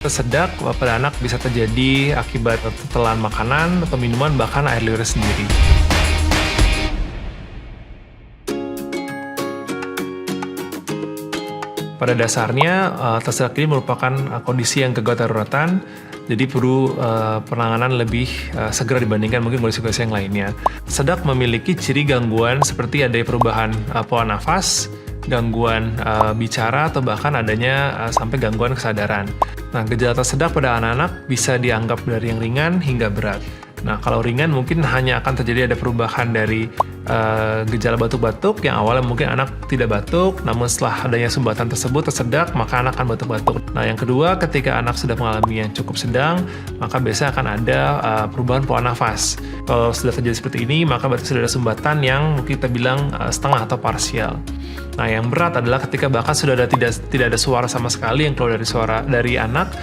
Tersedak pada anak bisa terjadi akibat tetelan makanan atau minuman, bahkan air liur sendiri. Pada dasarnya, tersedak ini merupakan kondisi yang kegawat daruratan, jadi perlu penanganan lebih segera dibandingkan mungkin kondisi-kondisi yang lainnya. Tersedak memiliki ciri gangguan seperti ada perubahan pola nafas, gangguan bicara, atau bahkan adanya sampai gangguan kesadaran. Nah, gejala tersedak pada anak-anak bisa dianggap dari yang ringan hingga berat. Nah, kalau ringan mungkin hanya akan terjadi ada perubahan dari gejala batuk-batuk, yang awalnya mungkin anak tidak batuk, namun setelah adanya sumbatan tersebut tersedak, maka anak akan batuk-batuk. Nah, yang kedua, ketika anak sudah mengalami yang cukup sedang, maka biasanya akan ada perubahan pola nafas. Kalau sudah terjadi seperti ini, maka berarti sudah ada sumbatan yang mungkin kita bilang setengah atau parsial. Nah, yang berat adalah ketika bahkan sudah tidak ada suara sama sekali yang keluar dari anak,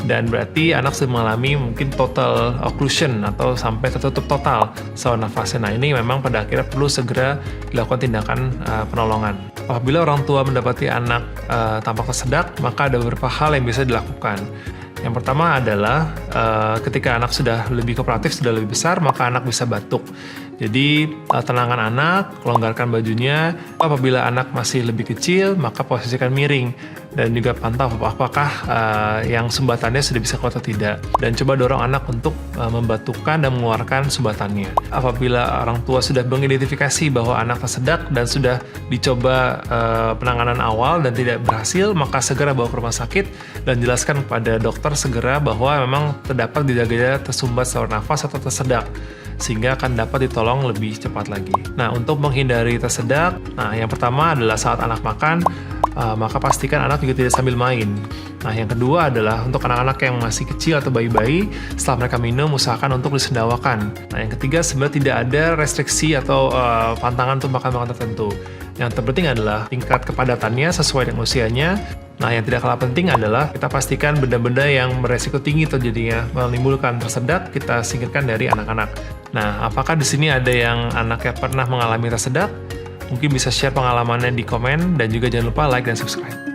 dan berarti anak sudah mengalami mungkin total occlusion atau sampai tertutup total saluran nafasnya. Nah, ini memang pada akhirnya perlu segera dilakukan tindakan penolongan. Apabila orang tua mendapati anak tampak tersedak, maka ada beberapa hal yang bisa dilakukan. Yang pertama adalah ketika anak sudah lebih kooperatif, sudah lebih besar, maka anak bisa batuk. Jadi tenangkan anak, longgarkan bajunya. Apabila anak masih lebih kecil, maka posisikan miring. Dan juga pantau apakah yang sumbatannya sudah bisa keluar atau tidak. Dan coba dorong anak untuk membatukkan dan mengeluarkan sumbatannya. Apabila orang tua sudah mengidentifikasi bahwa anak tersedak dan sudah dicoba penanganan awal dan tidak berhasil, maka segera bawa ke rumah sakit dan jelaskan kepada dokter segera bahwa memang terdapat gejala tersumbat saluran nafas atau tersedak, sehingga akan dapat ditolong lebih cepat lagi. Nah, untuk menghindari tersedak, yang pertama adalah saat anak makan, maka pastikan anak juga tidak sambil main. Nah, yang kedua adalah untuk anak-anak yang masih kecil atau bayi-bayi, setelah mereka minum, usahakan untuk disendawakan. Nah, yang ketiga, sebenarnya tidak ada restriksi atau pantangan untuk makan-makan tertentu. Yang terpenting adalah tingkat kepadatannya sesuai dengan usianya. Nah, yang tidak kalah penting adalah kita pastikan benda-benda yang beresiko tinggi terjadinya menimbulkan tersedak, kita singkirkan dari anak-anak. Nah, apakah di sini ada yang anaknya pernah mengalami tersedak? Mungkin bisa share pengalamannya di komen, dan juga jangan lupa like dan subscribe.